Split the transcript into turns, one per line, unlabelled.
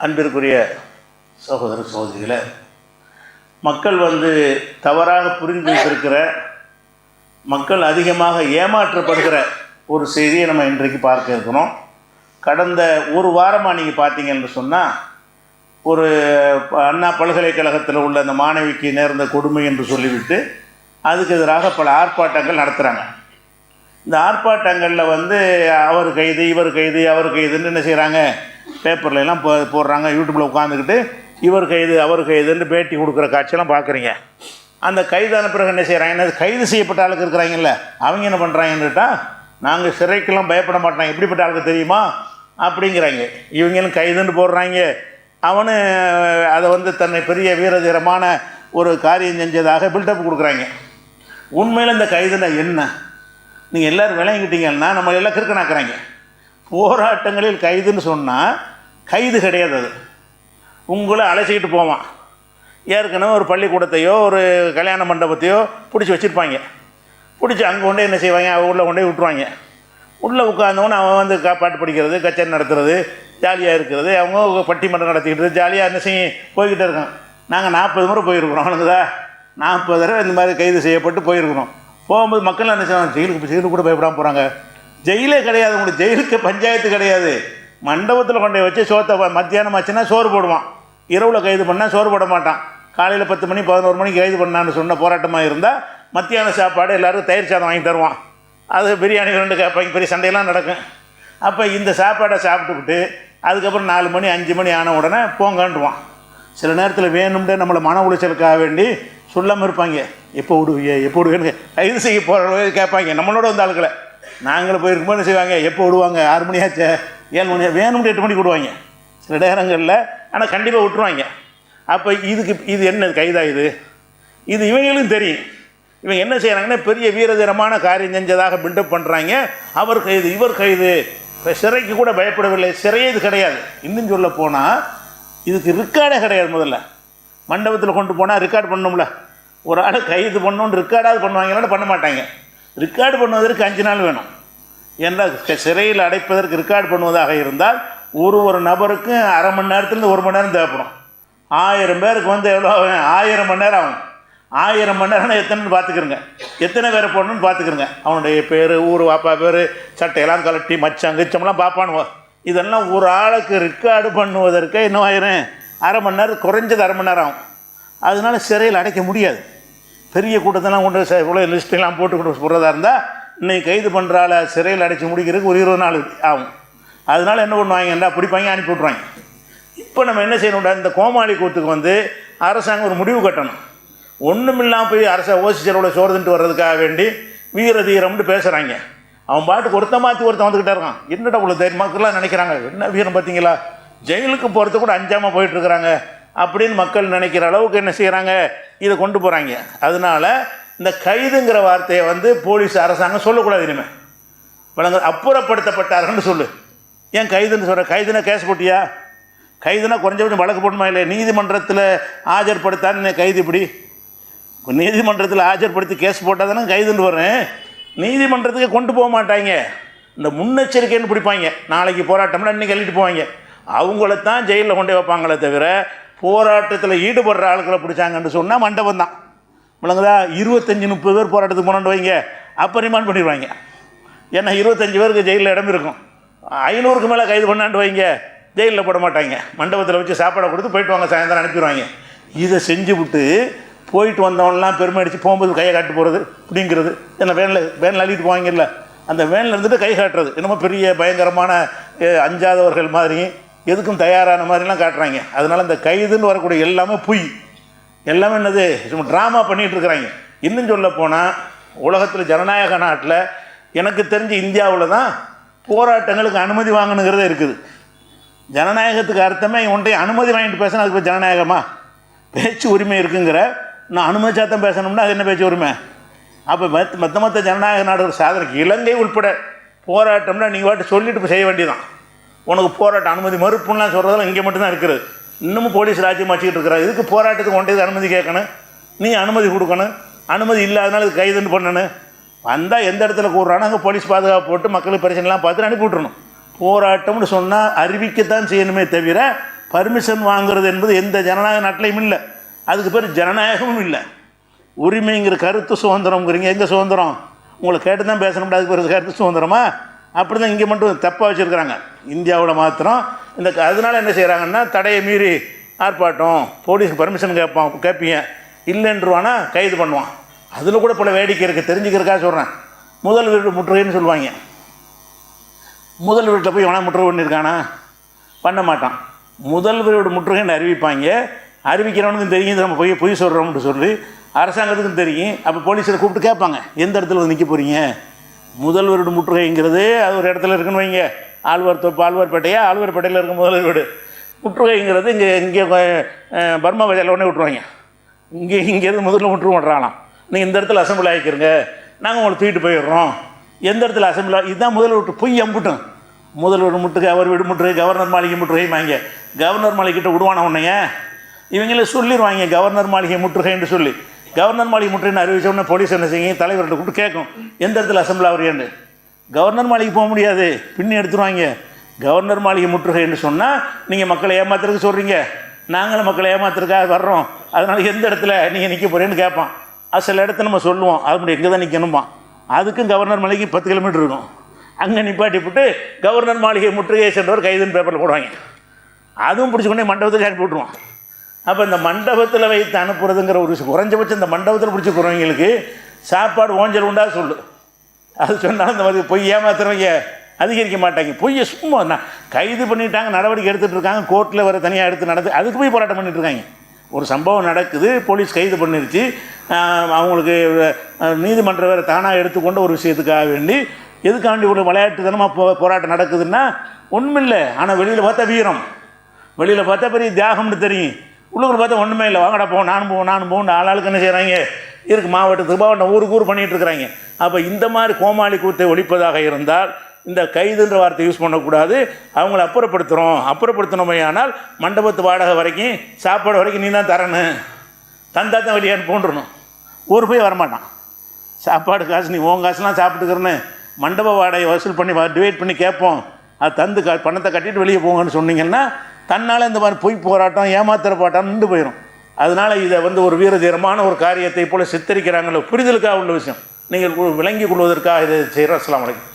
அன்பிற்குரிய சகோதர சகோதரிகளை, மக்கள் தவறாக புரிந்து வைத்திருக்கிற, மக்கள் அதிகமாக ஏமாற்றப்படுகிற ஒரு செய்தியை நம்ம இன்றைக்கு பார்க்க இருக்கிறோம். கடந்த ஒரு வாரமாக நீங்கள் பார்த்தீங்கன்னு சொன்னால், ஒரு அண்ணா பல்கலைக்கழகத்தில் உள்ள அந்த மாணவிக்கு நேர்ந்த கொடுமை என்று சொல்லிவிட்டு அதுக்கு எதிராக பல ஆர்ப்பாட்டங்கள் நடத்துகிறாங்க. இந்த ஆர்ப்பாட்டங்களில் அவர் கைது, இவர் கைது, அவர் கைதுன்னு என்ன செய்கிறாங்க, பேப்பர்லாம் போடுறாங்க. யூடியூப்பில் உட்காந்துக்கிட்டு இவர் கைது, அவர் கைதுன்னு பேட்டி கொடுக்குற காட்சியெல்லாம் பார்க்குறீங்க. அந்த கைதான பிறகு என்ன செய்கிறாங்க, கைது செய்யப்பட்ட ஆளுக்கு இருக்கிறாங்கல்ல, அவங்க என்ன பண்ணுறாங்கன்னு கேட்டால், நாங்கள் சிறைக்கெல்லாம் பயப்பட மாட்டோம், எப்படிப்பட்ட ஆளுக்கு தெரியுமா அப்படிங்கிறாங்க. இவங்களும் கைதுன்னு போடுறாங்க. அவனு அதை தன்னை பெரிய வீரதீரமான ஒரு காரியம் செஞ்சதாக பில்டப் கொடுக்குறாங்க. உண்மையில் இந்த கைதுனா என்ன, நீங்கள் எல்லோரும் விளங்கிட்டீங்கன்னா நம்ம எல்லாம் கிறுக்கணாக்குறாங்க. போராட்டங்களில் கைதுன்னு சொன்னால் கைது கிடையாது. அது உங்களை அழைச்சிக்கிட்டு போவான். ஏற்கனவே ஒரு பள்ளிக்கூடத்தையோ ஒரு கல்யாண மண்டபத்தையோ பிடிச்சி வச்சுருப்பாங்க. பிடிச்சி அங்கே கொண்டே என்ன செய்வாங்க, உள்ளே கொண்டே விட்டுருவாங்க. உள்ளே உட்காந்தவொன்னே அவன் பாட்டு படிக்கிறது, கச்சேரி நடத்துறது, ஜாலியாக இருக்கிறது, அவங்க பட்டிமன்றம் நடத்திக்கிட்டு ஜாலியாக என்ன செய்ய போய்கிட்டே இருக்கான். நாங்கள் 40 முறை போயிருக்கிறோம். அவனுக்குதா 40 தடவை இந்த மாதிரி கைது செய்யப்பட்டு போயிருக்கிறோம். போகும்போது மக்கள் என்ன செய்வாங்க, ஜெயிலுக்கு கூட பயப்படாமல் போகிறாங்க. ஜெயிலே கிடையாது, உங்களுக்கு ஜெயிலுக்கு பஞ்சாயத்து கிடையாது. மண்டபத்தில் கொண்டு வச்சு சோத்தை மத்தியானம் ஆச்சுன்னா சோறு போடுவான். இரவில் கைது பண்ணால் சோறு போட மாட்டான். காலையில் 10 மணி 11 மணிக்கு கைது பண்ணான்னு சொன்ன போராட்டமாக இருந்தால் மத்தியான சாப்பாடு எல்லோரும் தயிர் சாதம் வாங்கி தருவான். அது பிரியாணி 2 கேட்பாங்க, பெரிய சண்டையெல்லாம் நடக்கும். அப்போ இந்த சாப்பாடை சாப்பிட்டுக்கிட்டு அதுக்கப்புறம் 4 மணி 5 மணி ஆன உடனே போங்கன்றுவான். சில நேரத்தில் வேணும்னே நம்மளை மன உளைச்சலுக்காக வேண்டி சொல்லாமல் இருப்பாங்க. எப்போ விடுவீங்க, எப்போ விடுவேன்னு கைது செய்ய போகிற கேட்பாங்க. நம்மளோட ஆளுக்களை நாங்களும் போயிருக்கும்போது என்ன செய்வாங்க, எப்போ விடுவாங்க, 6 மணி ஆச்சு, 7 மணி, வேணும்னு 8 மணிக்கு விடுவாங்க சில நேரங்களில். ஆனால் கண்டிப்பாக விட்டுருவாங்க. அப்போ இது என்ன கைதா, இது இவங்களும் தெரியும். இவங்க என்ன செய்கிறாங்கன்னா, பெரிய வீரதீரமான காரியம் செஞ்சதாக பில்டப் பண்ணுறாங்க. அவர் கைது, இவர் கைது, இப்போ சிறைக்கு கூட பயப்படவில்லை. சிறையே இது கிடையாது. இன்னும் சொல்ல போனால் இதுக்கு ரெக்கார்டே கிடையாது. முதல்ல மண்டபத்தில் கொண்டு போனால் ரெக்கார்டு பண்ணணும்ல. ஒரு ஆள் கைது பண்ணணுன்னு ரெக்கார்டாவது பண்ணுவாங்களான்னு பண்ண மாட்டாங்க. ரெக்கார்டு பண்ணுவதற்கு 5 நாள் வேணும். ஏன்னா சிறையில் அடைப்பதற்கு ரெக்கார்டு பண்ணுவதாக இருந்தால் ஒரு நபருக்கு அரை மணி நேரத்துலேருந்து 1 மணி நேரம் தேவைப்படும். 1000 பேருக்கு எவ்வளோ ஆகும், 1000 மணி நேரம் ஆகும். 1000 மணி நேரம்னா எத்தனைன்னு பார்த்துக்கிறங்க, எத்தனை பேரை போடணுன்னு பார்த்துக்கிறங்க. அவனுடைய பேர், ஊர், வாப்பா பேர், சட்டையெல்லாம் கலட்டி மச்சம் கிச்சம்லாம் பார்ப்பானுவோம். இதெல்லாம் ஒரு ஆளுக்கு ரெக்கார்டு பண்ணுவதற்கு இன்னும் ஆயிரம், அரை மணி நேரம், குறைஞ்சது அரை மணி நேரம் ஆகும். அதனால சிறையில் அடைக்க முடியாது. பெரிய கூட்டத்தெல்லாம் கொண்டு இவ்வளோ லிஸ்ட்டெல்லாம் போட்டு போடுறதா இருந்தால் இன்றைக்கி கைது பண்ணுறால சிறையில் அடைச்சி முடிக்கிறதுக்கு ஒரு 20 நாள் ஆகும். அதனால் என்ன பண்ணுவாங்கன்னா, பிடிப்பாங்க, அனுப்பி விட்ருவாங்க. இப்போ நம்ம என்ன செய்யணும்டா, இந்த கோமாளி கூத்துக்கு அரசாங்கம் ஒரு முடிவு கட்டணும். ஒன்றுமில்லாமல் போய் ஓசி செலவில் சோறுதுன்ட்டு வர்றதுக்காக வேண்டி வீர தீரம்னு பேசுகிறாங்க. அவன் பாட்டுக்கு ஒருத்தன் மாற்றி ஒருத்தன் வந்துக்கிட்டே இருக்கான். என்னடா இவ்வளோ தைரியமாக்கெல்லாம் நினைக்கிறாங்க, என்ன வீரம் பார்த்தீங்களா, ஜெயிலுக்கு போகிறது கூட அஞ்சாமல் போயிட்டுருக்குறாங்க அப்படின்னு மக்கள் நினைக்கிற அளவுக்கு என்ன செய்கிறாங்க, இதை கொண்டு போகிறாங்க. அதனால் இந்த கைதுங்கிற வார்த்தையை போலீஸ் அரசாங்கம் சொல்லக்கூடாது. இனிமேல் வழங்க அப்புறப்படுத்தப்பட்டார்கள்னு சொல்லு. ஏன் கைதுன்னு சொல்கிற, கைதுனா கேஸ் போட்டியா, கைதுனா குறைஞ்சபட்சம் வழக்கு போடணுமா இல்லை, நீதிமன்றத்தில் ஆஜர்படுத்தான்னு கைது. இப்படி நீதிமன்றத்தில் ஆஜர்படுத்தி கேஸ் போட்டால் தானே கைதுன்னு வரேன். நீதிமன்றத்துக்கு கொண்டு போக மாட்டாங்க, இந்த முன்னெச்சரிக்கைன்னு பிடிப்பாங்க. நாளைக்கு போராட்டம்னா இன்றைக்கி எழுதிட்டு போவாங்க. அவங்களத்தான் ஜெயிலில் கொண்டு வைப்பாங்களே தவிர போராட்டத்தில் ஈடுபடுற ஆளுக்களை பிடிச்சாங்கன்னு சொன்னால் மண்டபம் தான். விளங்குதா, 25-30 பேர் போராட்டத்துக்கு போனோன்னு வைங்க, அப்போ ரிமாண்ட் பண்ணிடுவாங்க. ஏன்னா 25 பேருக்கு ஜெயிலில் இடம் இருக்கும். 500க்கு மேலே கைது பண்ணாண்டு வைங்க, ஜெயிலில் போட மாட்டாங்க. மண்டபத்தில் வச்சு சாப்பாடை கொடுத்து போயிட்டு வாங்க, சாயந்தரம் அனுப்பிடுவாங்க. இதை செஞ்சு விட்டு போயிட்டு வந்தவன்லாம் பெருமை அடித்து போகும்போது கையை காட்டு போகிறது அப்படிங்கிறது. ஏன்னா வேனில் அள்ளிட்டு போவாங்கல்ல, அந்த வேனில் இருந்துட்டு கை காட்டுறது என்னமோ பெரிய பயங்கரமான அஞ்சாதவர்கள் மாதிரி, எதுக்கும் தயாரான மாதிரிலாம் காட்டுறாங்க. அதனால் இந்த கைதுன்னு வரக்கூடிய எல்லாமே பொய், எல்லாமே என்னது, சும்மா ட்ராமா பண்ணிகிட்டு இருக்கிறாங்க. இன்னும் சொல்ல போனால் உலகத்தில் ஜனநாயக நாட்டில் எனக்கு தெரிஞ்ச இந்தியாவில் தான் போராட்டங்களுக்கு அனுமதி வாங்கணுங்கிறதே இருக்குது. ஜனநாயகத்துக்கு அர்த்தமே ஒன்றைய அனுமதி வாங்கிட்டு பேசினா அதுக்கு ஜனநாயகமா, பேச்சு உரிமை இருக்குங்கிற, நான் அனுமதிச்சாத்தான் பேசணும்னா அது என்ன பேச்சு உரிமை? அப்போ மற்ற ஜனநாயக நாடுகள் சாதனைக்கு இலங்கை உட்பட போராட்டம்னா நீங்கள் வாட்டு சொல்லிட்டு செய்ய வேண்டியதான். உனக்கு போராட்ட அனுமதி மறுப்புலாம் சொல்கிறதெல்லாம் இங்கே மட்டும்தான் இருக்கிறது. இன்னமும் போலீஸ் ராஜ்யம் வச்சுக்கிட்டு இருக்கிறார். இதுக்கு போராட்டத்துக்கு ஒன்றையது அனுமதி கேட்கணும், நீ அனுமதி கொடுக்கணும். அனுமதி இல்லாதனால இது கைதுன்னு பண்ணணும். வந்தால் எந்த இடத்துல கூடுறானோ அங்கே போலீஸ் பாதுகாப்பு போட்டு மக்களுக்கு பிரச்சனைலாம் பார்த்துட்டு அனுப்பி விட்றணும். போராட்டம்னு சொன்னால் அறிவிக்கத்தான் செய்யணுமே தவிர பர்மிஷன் வாங்குறது என்பது எந்த ஜனநாயக நாட்டிலையும் இல்லை. அதுக்கு பேர் ஜனநாயகமும் இல்லை. உரிமைங்கிற கருத்து சுதந்திரம்ங்கிறீங்க. எங்கே சுதந்திரம்? உங்களை கேட்டு தான் பேசணும். அதுக்கு பேர் கருத்து சுதந்திரமா? அப்படி தான் இங்கே மட்டும் தப்பாக வச்சுருக்குறாங்க. இந்தியாவில் மாத்திரம் இந்த அதனால் என்ன செய்கிறாங்கன்னா, தடையை மீறி ஆர்ப்பாட்டம், போலீஸ் பர்மிஷன் கேட்பீங்க, இல்லைன்றுவானா கைது பண்ணுவான். அதில் கூட பல வேடிக்கை இருக்குது. தெரிஞ்சுக்கிறக்காக சொல்கிறேன். முதல் வீட்டு முற்றுகைன்னு சொல்லுவாங்க. முதல் வீட்டில் போய் எவனா முற்றுகை பண்ணியிருக்கானா? பண்ண மாட்டான். முதல் வீடு முற்றுகைன்னு அறிவிப்பாங்க. அறிவிக்கிறவனுக்கும் தெரியும் நம்ம பொய் சொல்கிறோம்னு சொல்லி அரசாங்கத்துக்கும் தெரியும். அப்போ போலீஸில் கூப்பிட்டு கேட்பாங்க, எந்த இடத்துல வந்து நிற்க போகிறீங்க? முதல் வீடு முற்றுகைங்கிறது அது ஒரு இடத்துல இருக்குன்னு வைங்க. ஆழ்வார்பேட்டையா? ஆழ்வார்பேட்டையில் இருக்க முதல் வீடு முற்றுகைங்கிறது இங்கே பர்மா பஜாரில் உடனே விட்ருவாங்க. இங்கேருந்து முதல்ல முற்றுகை பண்ணுறாங்களாம். நீங்கள் இந்த இடத்துல அசம்பிள் ஆகிக்கிறங்க, நாங்கள் உங்களை தூக்கிட்டு போயிடுறோம். எந்த இடத்துல அசம்பிள்? இதுதான் முதல் வீட்டு பொய் அம்புட்டோம். முதல் வீடு முற்றுகை, அவர் வீடு முற்றுகை, கவர்னர் மாளிகை முற்றுகை வாங்க. கவர்னர் மாளிகைக்கிட்ட விடுவான உன்னைய இவங்களே சொல்லிடுவாங்க கவர்னர் மாளிகை முற்றுகைன்னு சொல்லி. கவர்னர் மாளிகை முற்றுகைன்னு அறிவிச்ச உடனே போலீஸ் என்ன செய்யும்? தலைவர்கிட்ட கூப்பிட்டு கேட்கும், எந்த இடத்துல அசம்பிள் ஆகுறியான்னு. கவர்னர் மாளிகை போக முடியாது, பின்னி எடுத்துருவாங்க. கவர்னர் மாளிகை முற்றுகைன்னு சொன்னால் நீங்கள் மக்களை ஏமாத்துறதுக்கு சொல்கிறீங்க, நாங்களும் மக்களை ஏமாத்துறதுக்காக வர்றோம், அதனால் எந்த இடத்துல நீங்கள் நிற்க போகிறேன்னு கேட்பான். அது சில இடத்த நம்ம சொல்லுவோம், அது எங்கே தான் நிற்கணுமா. அதுக்கும் கவர்னர் மாளிகை 10 கிலோமீட்டர் இருக்கும். அங்கே நிப்பாட்டி போட்டு கவர்னர் மாளிகை முற்றுகை சென்றவர் கைதுன்னு பேப்பரில் போடுவாங்க. அதுவும் பிடிச்சி கொண்டே மண்டபத்தில் அனுப்பி விட்ருவான். அப்போ இந்த மண்டபத்தில் வைத்து அனுப்புறதுங்கிற ஒரு விஷயம், குறைஞ்சபட்சம் இந்த மண்டபத்தில் பிடிச்சி போகிறவங்களுக்கு சாப்பாடு ஓஞ்சல் உண்டா சொல்லு. அது சொன்னாலும் இந்த மாதிரி பொய் ஏமாத்துறவங்க அதிகரிக்க மாட்டாங்க. பொய்யை சும்மா கைது பண்ணிட்டாங்க, நடவடிக்கை எடுத்துகிட்டு இருக்காங்க, கோர்ட்டில் வர தனியாக எடுத்து நடந்து அதுக்கு போய் போராட்டம் பண்ணிட்டு இருக்காங்க. ஒரு சம்பவம் நடக்குது, போலீஸ் கைது பண்ணிருச்சு, அவங்களுக்கு நீதிமன்ற வேறு தானாக எடுத்துக்கொண்ட ஒரு விஷயத்துக்காக வேண்டி எதுக்காண்டி ஒரு விளையாட்டுத்தனமாக போராட்டம் நடக்குதுன்னா ஒன்றுமில்லை. ஆனால் வெளியில் பார்த்தா வீரம், வெளியில் பார்த்தா பெரிய தியாகம்னு தெரியும், உள்ளுக்குள்ள பார்த்தா ஒன்றுமே இல்லை. வாங்கடா போவோம், நானும் போவோம் ஆளாளுக்கு என்ன செய்கிறாங்க இருக்குது, மாவட்டத்துக்கு மாவட்டம் ஊருக்கு பண்ணிகிட்டு இருக்கிறாங்க. அப்போ இந்த மாதிரி கோமாளி கூத்தை ஒழிப்பதாக இருந்தால் இந்த கைதுன்ற வார்த்தை யூஸ் பண்ணக்கூடாது. அவங்கள அப்புறப்படுத்தணுமே. ஆனால் மண்டபத்து வாடகை வரைக்கும் சாப்பாடு வரைக்கும் நீ தான் தரணும், தந்தா தான் வெளியே போன்றணும். ஊர் போய் வரமாட்டான். சாப்பாடு காசு நீ உன் காசுலாம் சாப்பிட்டுக்கிறேன்னு மண்டப வாடகை வசூல் பண்ணி டிவைட் பண்ணி கேட்போம், அது தந்து பணத்தை கட்டிட்டு வெளியே போங்கன்னு சொன்னீங்கன்னா தன்னால் இந்த மாதிரி பொய் போராட்டம் ஏமாத்திர போராட்டம் நின்று போயிடும். அதனால் இதை ஒரு வீரதீரமான ஒரு காரியத்தை போல் சித்தரிக்கிறாங்களோ புரிதலுக்காக உள்ள விஷயம், நீங்கள் விளங்கி கொள்வதற்காக இதை செய்கிறோம். அஸ்ஸலாமு அலைக்கும்.